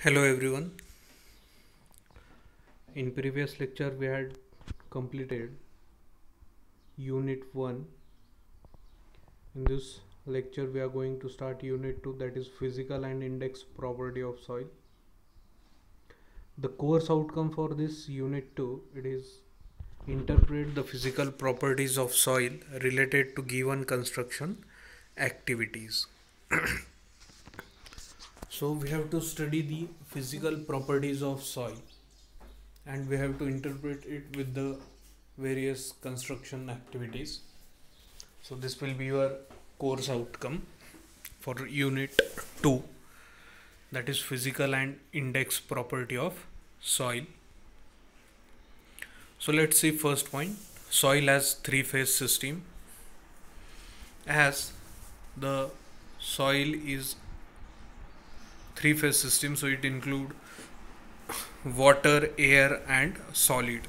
Hello everyone. In previous lecture we had completed unit 1. In this lecture we are going to start unit 2, that is physical and index property of soil. The course outcome for this unit 2, it is interpret the physical properties of soil related to given construction activities. So we have to study the physical properties of soil and we have to interpret it with the various construction activities. So this will be your course outcome for unit 2, that is physical and index property of soil. So let's see first point. Soil has three-phase system. As the soil is three-phase system, so it include water, air and solid.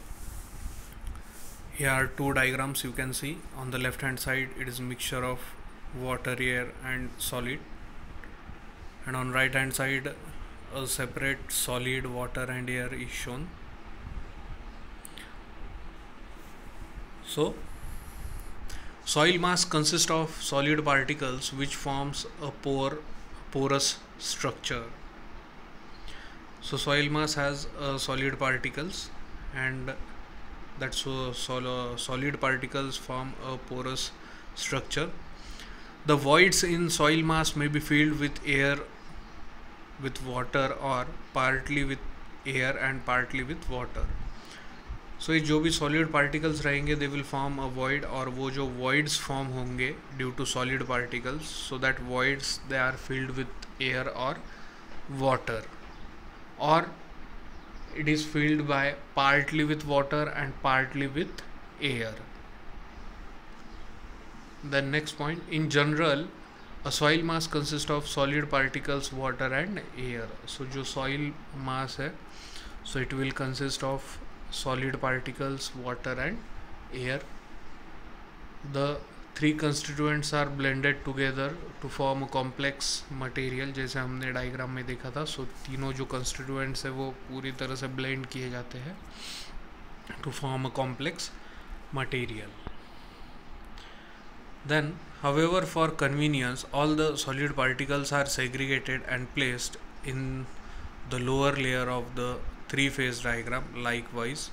Here are two diagrams you can see. On the left hand side it is mixture of water, air and solid, and on right hand side a separate solid, water and air is shown. So soil mass consists of solid particles which forms a porous structure. So soil mass has solid particles, and that's solid particles form a porous structure. The voids in soil mass may be filled with air, with water, or partly with air and partly with water. So ये जो भी solid particles रहेंगे they will form a void, और वो जो voids form होंगे due to solid particles, so that voids they are filled with air or water, or it is filled by partly with water and partly with air. The next point, in general a soil mass consists of solid particles, water and air. So जो soil mass है, so it will consist of solid particles, water and air. The three constituents are blended together to form a complex material, जैसे हमने diagram में देखा था. सो तीनों जो constituents है वो पूरी तरह से blend किए जाते हैं to form a complex material. Then, however, for convenience, all the solid particles are segregated and placed in the lower layer of the three-phase diagram. Likewise,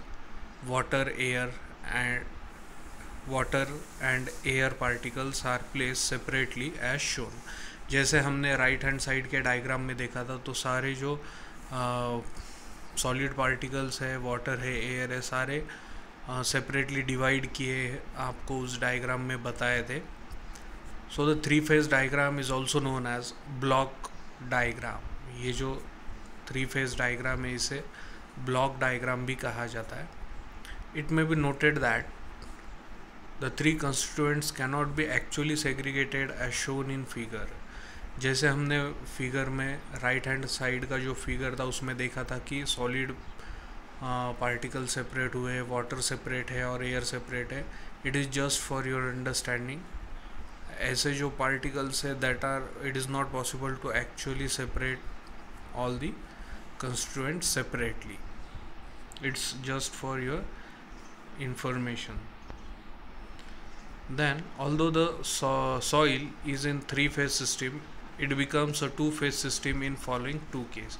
water and air particles are placed separately as shown. जैसे हमने right hand side के diagram में देखा था, तो सारे जो solid particles है, वाटर है, एयर है, सारे सेपरेटली डिवाइड किए आपको उस डायग्राम में बताए थे. So the three phase diagram is also known as block diagram. ये जो थ्री फेज डायग्राम है इसे ब्लॉक डायग्राम भी कहा जाता है. It may be noted that the three constituents cannot be actually segregated as shown in figure. जैसे हमने फिगर में राइट हैंड साइड का जो फिगर था उसमें देखा था कि सॉलिड पार्टिकल सेपरेट हुए, वाटर सेपरेट है और एयर सेपरेट है. It is just for your understanding. ऐसे जो पार्टिकल्स है that are, it is not possible to actually separate all the constituents separately. It's just for your information. Then, although the soil is in three-phase system, it becomes a two-phase system in following two cases.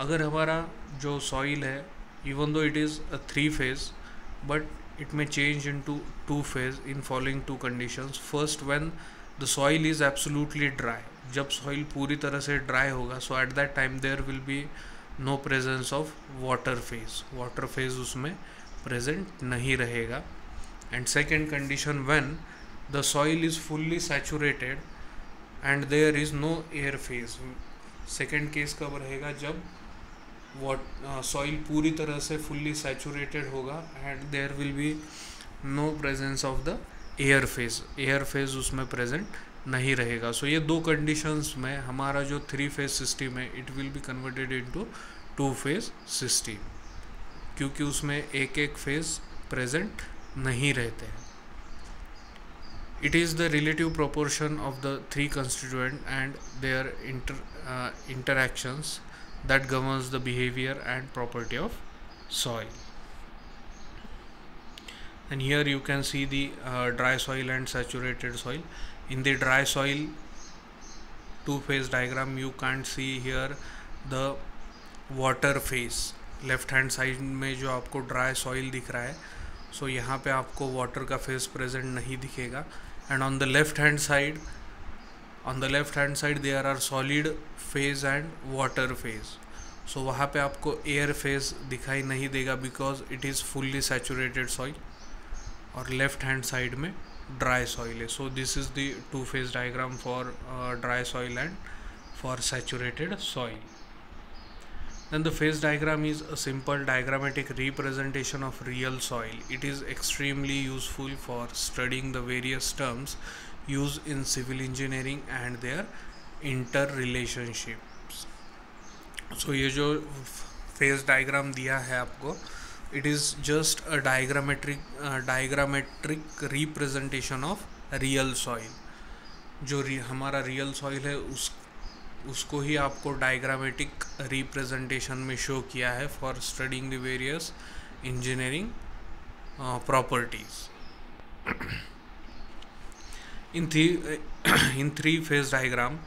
अगर हमारा जो soil है, even though it is a three-phase, but it may change into two-phase in following two conditions. First, when the soil is absolutely dry. जब soil पूरी तरह से dry होगा, so at that time there will be no presence of water phase. Water phase उसमें present नहीं रहेगा. And second condition, when the soil is fully saturated and there is no air phase. Second case कब रहेगा, जब soil पूरी तरह से fully saturated होगा and there will be no presence of the air phase. Air phase उसमें present नहीं रहेगा. So ये दो conditions में हमारा जो थ्री phase system है it will be converted into two phase system, क्योंकि उसमें एक एक phase present नहीं रहते हैं. It is the relative proportion of the three constituent and their interactions that governs the behavior and property of soil. And here you can see the dry soil and saturated soil. In the dry soil two phase diagram, you can't see here the water phase. Left hand side में जो आपको dry soil दिख रहा है, सो यहाँ पे आपको water का फेज प्रेजेंट नहीं दिखेगा. And on the left hand side there are solid phase and water phase. So वहाँ पे आपको एयर फेज दिखाई नहीं देगा because it is fully saturated soil, और लेफ्ट हैंड साइड में ड्राई सॉइल है. So this is the two phase diagram for dry soil and for saturated soil. Then the phase diagram is a simple diagrammatic representation of real soil. It is extremely useful for studying the various terms used in civil engineering and their interrelationships. So ये जो phase diagram दिया है आपको, it is just a diagrammatic representation of real soil. जो हमारा real soil है उसको ही आपको डायग्रामेटिक रिप्रेजेंटेशन में शो किया है for studying the various engineering properties. In three phase diagram,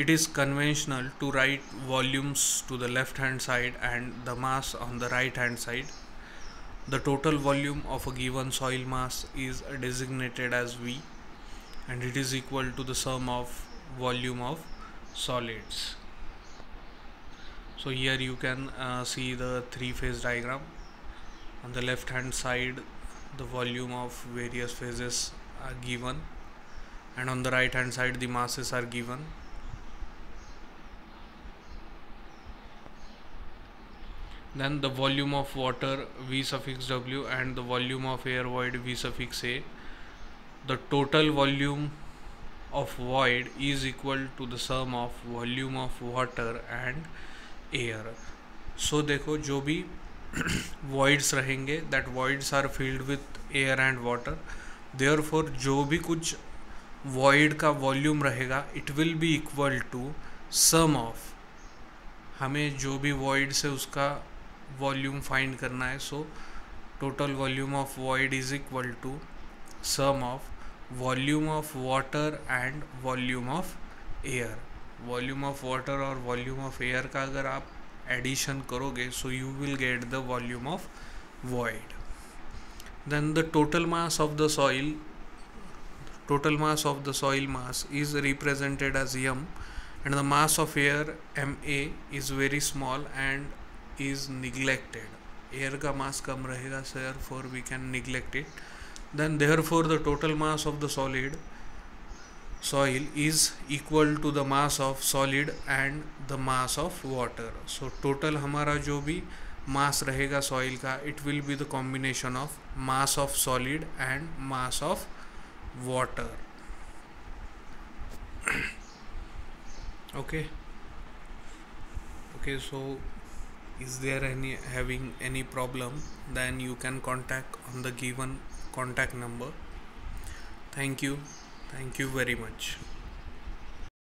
it is conventional to write volumes to the left hand side and the mass on the right hand side. The total volume of a given soil mass is designated as V, and it is equal to the sum of volume of solids. So here you can see the three phase diagram. On the left hand side the volume of various phases are given, and on the right hand side the masses are given. Then the volume of water V suffix W and the volume of air void V suffix A. The total volume of void is equal to the sum of volume of water and air. So देखो जो भी voids रहेंगे, that voids are filled with air and water. Therefore जो भी कुछ void का volume रहेगा, it will be equal to sum of, हमें जो भी void से उसका volume find करना है, so total volume of void is equal to sum of volume of water and volume of air. Volume of water और volume of air का अगर आप एडिशन करोगे, so you will get the volume of void. Then the total mass of the soil mass is represented as m, and the mass of air ma is very small and is neglected. Air का मास कम रहेगा, therefore we can neglect it. Then therefore the total mass of the soil is equal to the mass of solid and the mass of water. So total हमारा जो भी mass रहेगा soil का, it will be the combination of mass of solid and mass of water. Okay, so is there having any problem, then you can contact on the given contact number. Thank you very much.